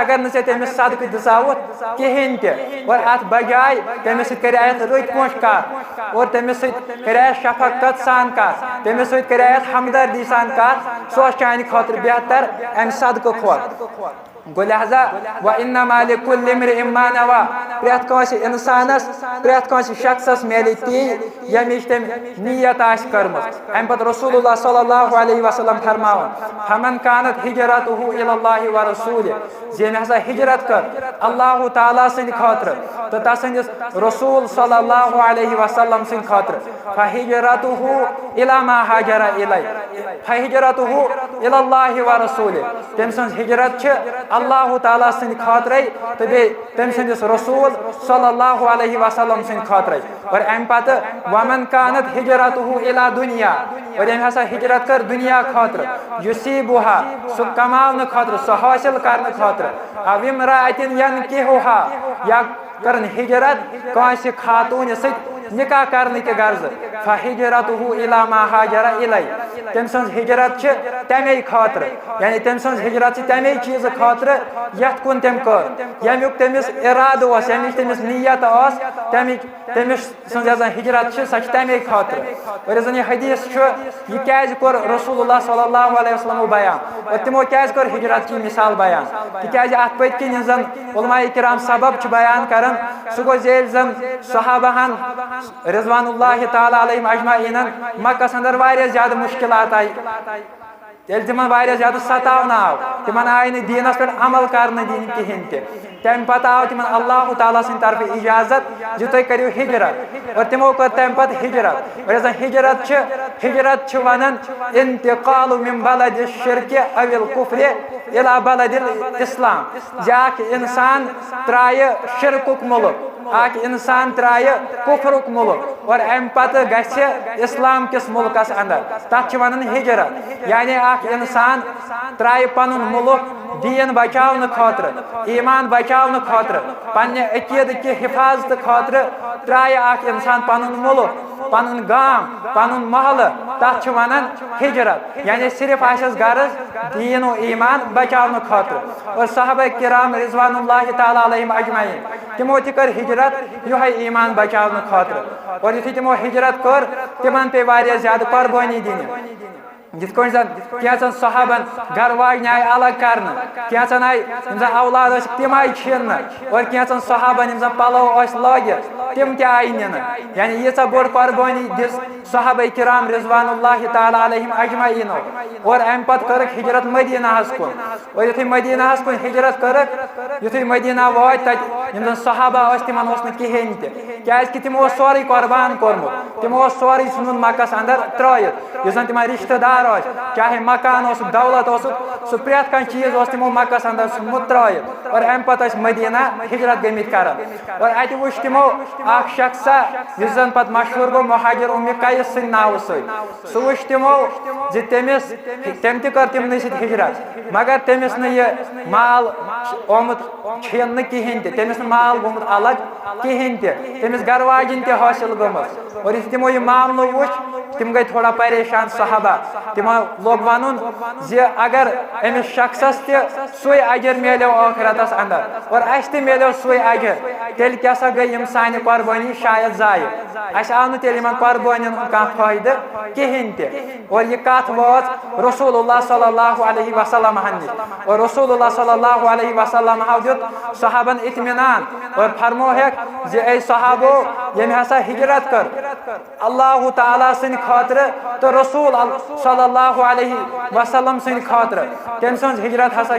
अगर न चे तमिस सदका दिसावुत किहिन ते और अत बजाय तमिस कर रुत पोट कथ और तमिस कर शफकत सान कथ तमिस कर हमदर्दी सान कथ सह चान खुद बेहतर अम सदका खोत गो लिहाजा व इन्नमा लिकुल्लि इम्रिइन मा नवा प्रेत कस इंसानस प्रेत कस शख्सस मिले ती यमिश तम नियत आस कर्मत अम पत रसूलुल्लाह सल्लल्लाहु अलैहि वसल्लम फरमावन फमन कानत हिजरतुहु इलल्लाहि व रसूलिहि जे हसा हिजरत कर अल्लाह ताला सिंद खातिर तो तसंदिस रसूल सल्लल्लाहु अलैहि वसल्लम सिंद खातिर फहिजरतुहु इला मा हाजरा इलै फहिजरतुहु इलल्लाहि व रसूलिहि तम सन हिजरत अल्लाह ताला सिंद खातिर तो बे तम सदिस रसूल सल्लल्लाहु अलैहि वसल्लम सिंद खातिर और अम पत वमन कानत हिजरतुहु इला दुनिया और अम हसा हिजरत कर दुनिया खातिर युसीबुहा सु कमावन खातिर सु हासिल करने खातिर अविमरातिन यनकिहुहा या करन हिजरत कांस खातून सत निकाह करने के गर्ज फहिजरतुहु इला मा हाजरा इलै तम सं हिजरत छ तमे खातिर यानी तम सं हिजरत छ तमे चीज खातिर यत कुन तम कर यमुक तमिस इराद ओस यमिक तमिस नियत ओस तमिस सं हिजरत छ सच तमे खातिर और जन ये हदीस छ ये कैज कर रसूलुल्लाह सल्लल्लाहु अलैहि वसल्लम बयान और तिमो कैज कर हिजरत की मिसाल बयान तिकाज अत पत किन जन उलमाए किराम सबब छ बयान करन सु गो जेल जन सहाबाहन रिजवानुल्लाह ताला अलैहिम अजमाइन मक्का अंदर वारिया ज्यादा मुश्किलात आई तेल तिमन वारिया ज्यादा सतावन आव तिमन आय न दीनस पे अमल करने दिन कहीं तम पत आव तिमन अल्लाह ताला सिंद तरफ इजाजत जो तुम करियो हिजरत और तिमो कर तम पत हिजरत और हिजरत छ वनन इंतकाल मिन बलद शिरक अविल कुफ्र इला बलद इस्लाम जाक इंसान त्राय शिरकुक मुल्क आक इंसान त्राय कुफ्रुक मुल्क और अम पत गछ इस्लाम किस मुल्कस अंदर तथ वनन हिजरत यानी आक इंसान त्राय पनुन मुल्क दीन बचावन खातिर ईमान बचावन खातिर पन्ने अकीद की हिफाजत खातिर त्राय आक इंसान पनुन मुल्क पनुन गाम पनुन महल तथ वनन हिजरत यानी सिर्फ आसस गर्ज दीन और ईमान बचावन खातिर और साहबा किराम रिजवानुल्लाह ताला अलैहिम अजमाइन तिमो त कर हिजरत यो ईमान बचावन खातिर और यु तिमो हिजरत कर तिमन पे वारिया ज्यादा कुर्बानी दिन जित कैचन सहाबन घर वाजन आय अलग कर कैचन आय औलाद तम आय छीन और कैचन सहाबन पलो लगित तम त आय नीन यानी यीचा बोड़ कुर्बानी दिस सहाबा किराम रिजवानुल्लाह ताला अलैहिम अजमाइन और अम पत कर हिजरत मदीनाहस कुन और युथै मदीनाहस कुन हिजरत कर युथै मदीना वात तत सहाबा तिमन कहें तक तिमो सोरे कुर्बान कोर्मुत तिमो सोरे सन मक्कस अंदर त्रयित युस तिम रिश्तेदार चाहे मकान दौलत सह प्रेत कह चीज तिमो मक्कस अंदर सुनमुत त्रयित और अम पत मदीना हिजरत गमित कर और अत वुच तिमो अख शख्सा युस जन पत मशहूर गो मुहाजिर उम्मे कैस सिंद नाव सह वुच तिमो जि तमिस तम त कर तिमन सत हिजरत मगर तमिस न यह माल ओमुत छीन कहें तमिस माल गोमुत अलग कहें तमिस घर वाजिन त हासिल गमत और तिमो यह मामलो वुच तिम गई थोड़ा परेशान सहाबा तिमो लोग वन अगर अमिस शख्सस तुई अजर मिलो आखिरतस अंदर और अस मिलो सुई अजर तेल क्या गई सान कुर्बानी शायद जाय अस आव तेल कुर्बानी कह फायदे कहें और यह कथ वात रसूलुल्लाह सल्लल्लाहु अलैहि वसल्लम नश और रसूलुल्लाह सल्लल्लाहु अलैहि वसल्लम दित सहाबन इत्मीनान और फरमोहक जे सहाबो यम हसा हिजरत कर अल्लाह ताला सिंद खातिर तो रसूल सल्लल्लाहु अलैहि वसल्लम सिंद खातिर तम सं हिजरत हसा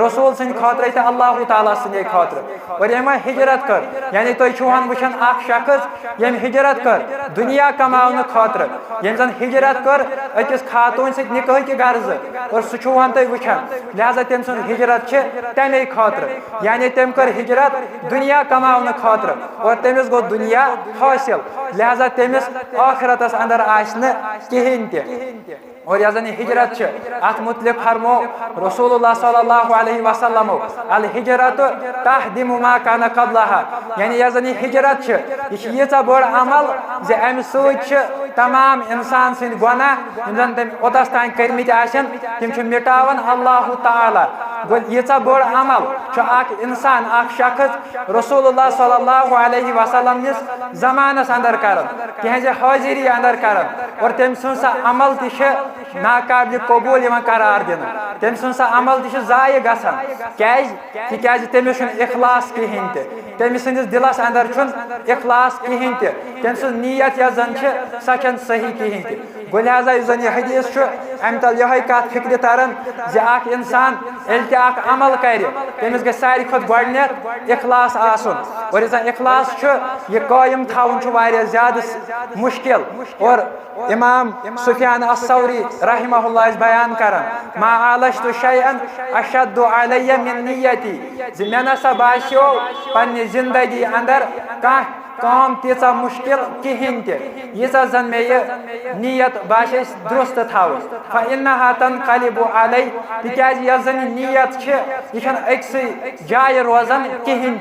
रसूल सिंद खातिर तो अल्लाह ताला सिंद खातिर और यम हिजरत कर यानी तुम छुहान वुछन अख शख्स यम हिजरत कर दुनिया कमावन खातिर यम जन हिजरत कर अकिस खातून सत निकाह की गर्ज और सह छुहान तुम वुछन लिहाजा तम सं हिजरत तमे खातिर यानी तम कर हिजरत दुनिया कमावन खातिर और तमिस गो दुनिया हासिल लिहाजा तमिस आखिरतस अंदर आसने कहें और यह हिजरत अत मुतलिक फरमो रसूलुल्लाह सल्लल्लाहु अलैहि वसल्लम अल हिजरत तहदिमु मा कान क़ब्लहा यानी यह हिजरत यह यीचा बड़ अमल जे अम सत तमाम इंसान सिंद गुनाह यम तम ओतस तान कर्मित आसन तिम मिटावन अल्लाह ताला गो यीचा बड़ अमल इंसान अख शख्स रसूलुल्लाह सल्लल्लाहु अलैहि वसल्लम निस जमानस अंदर कर कहें हाजिरी अंदर कर और तम सा अमल नाकाबिल कबूल करार दिन तम सा अमल जाय गज तमिस इखलास कहें तमिस दिलस अंदर इखलास कहें तम सज नीयत यह जन सह सही कहें गो लिहाजा जन यह हदीस अम तल यह कत फिक्र तरन अख इंसान अमल कर तमिस ग सारी खुद गोडनेथ इखलास आसन और यह इखलास यह कायम थवन ज्यादा मुश्किल और इमाम सुफियान अस्सौरी रहमहुल्लाह बयान करन मा आलशतु शैअन अशद्दु अलैया मिन नियती मे नसा बास्यो पन्ने जिंदगी अंदर काम तीचा मुश्किल कहीं यीचा जन मे ये नीयत बाशे दुरुस्त थाव फइन्नहा तनक़लिबु अलै तिकाज यस जन नीयत छ यह अक्सै जाय रोजन कहीं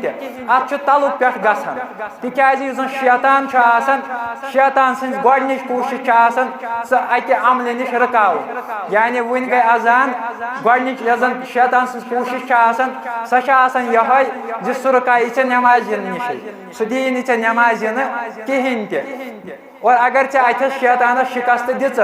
अत तलुक पे गसान तिकाज यस शैतान शैतान सज गोडनिच कोशिश सह अकि अमल नश रुकाव यानी वन गई अजान गोडनिच यस जन शैतान सज कोशिश सह यह सह रुकाई चे नमाज नश सह दी चे नमाज कहीं और अगर चे अथस शैतान शिकस्त दिच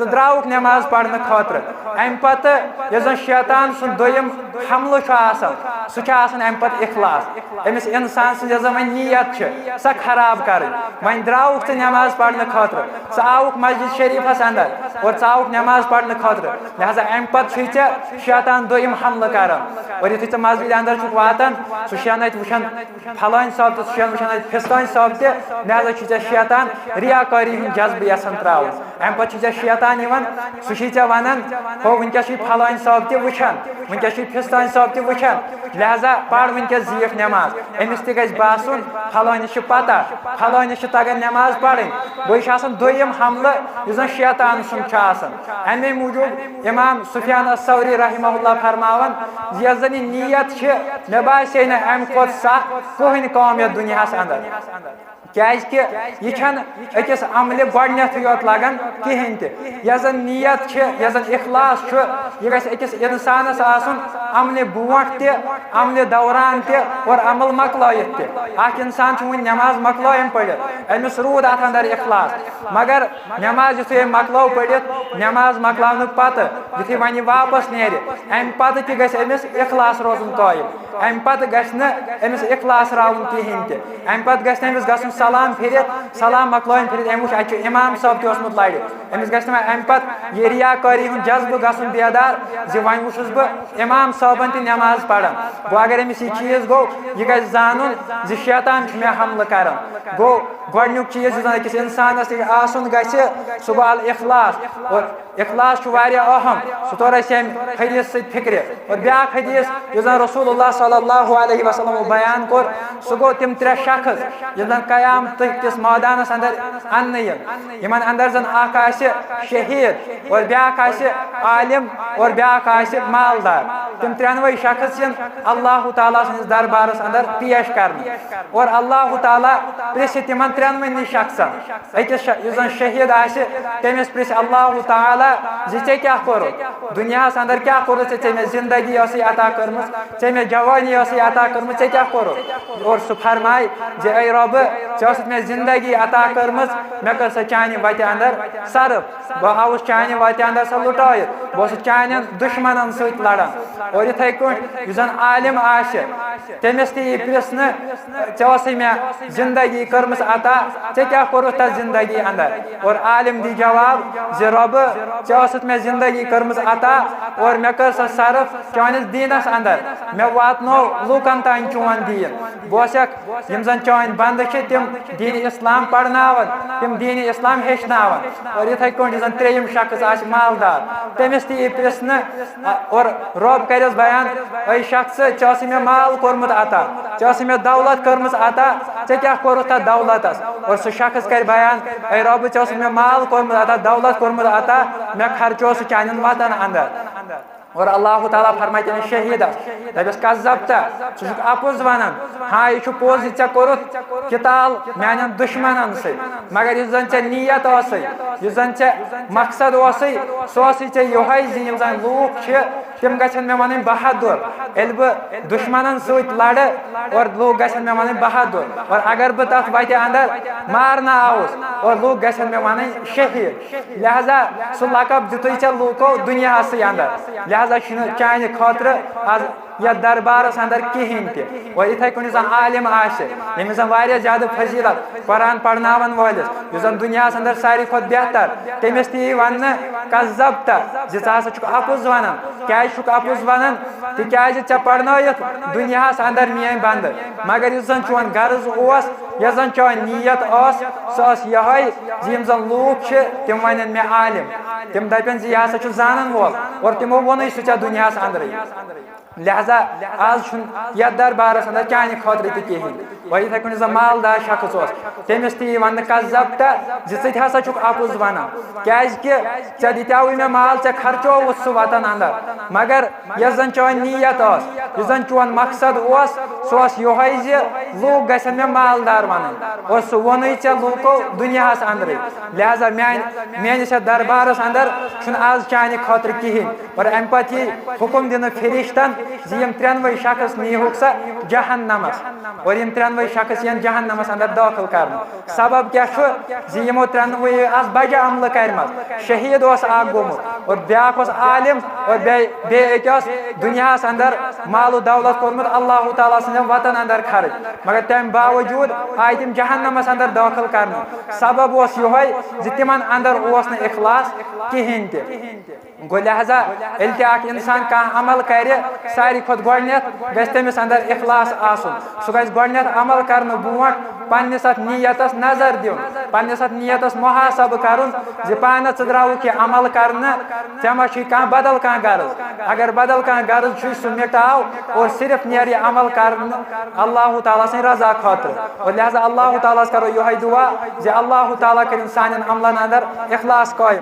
द्राउक नमाज पढ़ने खतर अम पत यस शैतान सुन दोयम हमल सह अम पत इखलास अमिस इंसान सज यस वन नीयत सह खराब कर वन द्राउक चे नमाज पढ़ने खतर सह आउक मस्जिद शरीफस अंदर और आउक नमाज पढ़ने खतर लिहाजा अम पत चे शैतान दोयम हमल कर और युथ मस्जिद अंदर वातान सह वुचान फलान सब तो वुचान फिस्तान सब लिहाजा चे शैतान रियाकारी हूँ जज्ब यसान त्राव अम पे शैतान सह वन हो वनकस फलान सब तुचान वनकस फिस्तान सब तुचान लिहाजा पढ़ वनकस जीख नमाज अमिस तक बासन फलान पता फलान तगन नमाज पढ़ गई दोयम हमल यस शैतान सुन अमे मूजूब इमाम सुफियान सौरी रहमहुल्लाह फरमावन यस जन नीयत मे बासे न अम खुद सह कहन काम दुनिया अंदर कि यह अकिस अमल गोडनथ योत लगन कहीं यस जन नीयत यस जन इखलास यह गस अकिस इंसानस आसन अमल बोट त अमल दौरान त और अमल मकलयत त इंसान वन नमाज मकलयन पढ़ अमिस रूद अत अंदर इखलास मगर नमाज युथे मकलो पढ़ नमाज मकलावन पत युथे वन वापस नेर अम पत त गस अमिस इखलास रोजन कायम अम पत गस अमिस इखलास रावन कहीं अम पत गस अमिस गसन सलाम फिर सलाम मकलाइन फिर अम वो इमाम साहब तुसमुत लड़ अमिस गम अम पे यह रियाकारी हूँ जज्ब गन बेदार वन वुस बह इमाम साहबन त नमाज पढ़ान गो अगर अमिस यह चीज गो यह गि जान शैतान मे हमल कर गो गोडनुक चीज अकिस इंसानस आसन गि सुबह अल इखलास और इखलास अहम सह तोर हदीस फिक्र और ब्या हदीस यह रसूलुल्लाह सल्लल्लाहु अलैहि वसल्लम बयान कोर सह गो तिम त्रे शख्स यह कयाम किस मैदानस अंदर अन्न अंदर जन शहीद और ब्या आलिम और ब्या मालदार तिम त्रेनवे शख्स अल्लाह ताला सनिस दरबारस अंदर पेश कर और अल्लाह ताला प्रिस तिम त्रेनवे शख्सन अकिस शहीद तमिस प्रिस अल्लाह ताला जे क्या कोर दुनिया अंदर क्या कोर मे जिंदगी अता कर्म मे जवानी अता कर्म क्या कोर और सह फरमाय जे ऐ रब मे जिंदगी अता कर्म मे कर सह चान वत अंदर सर्फ बह आउस चान वत अंदर सह लुटायत बह चान दुश्मन सत लड़ान और इथे कट जन आलिम तमिस ती प्रश्न ऐ मे जिंदगी कर्म अता क्या कोर तथ जिंदगी अंदर और आलिम दी जवाब जे रब मे जिंदगी कर्म अता और मे कर सह सर्फ चानिस दीनस अंदर मे वातनो लूकन तान चोन दीन बह यम जन चान बंद तिम दीन इस्लाम पढ़नावन तिम दीन इस्लाम हेचनावन और इथे कट जन त्रेयम शख्स मालदार तमिस ती प्रश्न और रब कर बयान ऐ शख्स मे माल कोरमुत अता मे दौलत कर्म अता क्या कोर तथ दौलतस और सह शख्स कर बयान ऐ रब मे माल कोरमुत अता दौलत कोरमुत अता मे खर्चो सह चान वतन अंदर और अल्लाह ताला फरमाय तमिस शहीदस दपस कज़्ज़ब्ता सह अपुज वनान हाँ यह पोज ऐ कोर किताल मान दुश्मन सत मगर यह जन ऐ नीयत यह जन ऐ मकसद सह ऐ योहै यम जन लूक तिम गन मे वन बहादुर एल बह दुश्मन सत लड़ और लूक गन मे वन बहादुर और अगर बह तथ वत अंदर मारना आउस और लूक गन मे वन शहीद लिहाजा सह लकब दितुई ऐ लूको दुनिया अंदर लिहाजा चान खतर आज या दरबारस अंदर कहीं और इथे कन आलिम यमिस ज्यादा फजीलत कुरान पढ़नावन वलिस यह दुनिया अंदर सारी खुद बेहतर तमिस ती वन कज़्ज़ब्ता ज़ अपुज वनान क्या अपुज वनान तिकाज ऐ पढ़नयत दुनिया अंदर मेन बंद मगर यह जन चोन गर्ज यह जन चोन नीयत सह यह जन लूक तिम वन मे आलिम तिम दपन यह जान वोल और तिमो वोन सह दुनिया अंदर लिहाजा लिहाजा आज यथ दरबारस अंदर चाने खतर तह कहें वह इथे कन मालदार शख्स तमिस ती वन कजब तो हसा अपुज वन क्या दिताव मे माल ऐ खर्चो सह वतन अंदर मगर यह जन चौन नीयत यह जन चौन मकसद सह ये लूक गन मे मालदार वन और सह वोन ऐ लूको दुनिया अंदर लिहाजा मेनिस दरबारस अंदर आज चाने खतर कहें और अम पे हुक्म दिन फरिश्तन यम त्रेनवे शख्स नीहुक सा जहन्नमस और यम त्रेनवे शख्स यन जहन्नमस अंदर दाखिल कर सबब क्या यमो त्रेनवे आज बज अमल कर्म शहीद गोमुत और ब्याक आलिम और बेस दुनिया अंदर मालो दौलत कोर्मुत अल्लाह ताला सद वतन अंदर खर्च मगर तम बावजूद आय तम जहन्नमस अंदर दाखिल कर सबब ये तिमन अंदर इखलास कहें गो लिहाजा इंसान कह अमल कर सारी खुद गोडनेथ गमिस अंदर इखलास आसन सह गो अमल कर ब्रोट पन्निस नीयतस नजर दिन पन्निस नीयतस मुहासब कर पान द्राव कह अमल कर मा कह बदल कह गर्ज अगर बदल कह गर्ज सह मिटाव और सिर्फ नेर अमल कर अल्लाह ताला सं रजा खतर और लिहाजा अल्लाह ताला करो यह दुआ अल्लाह ताला कर सान अमलन अंदर इखलास कायम।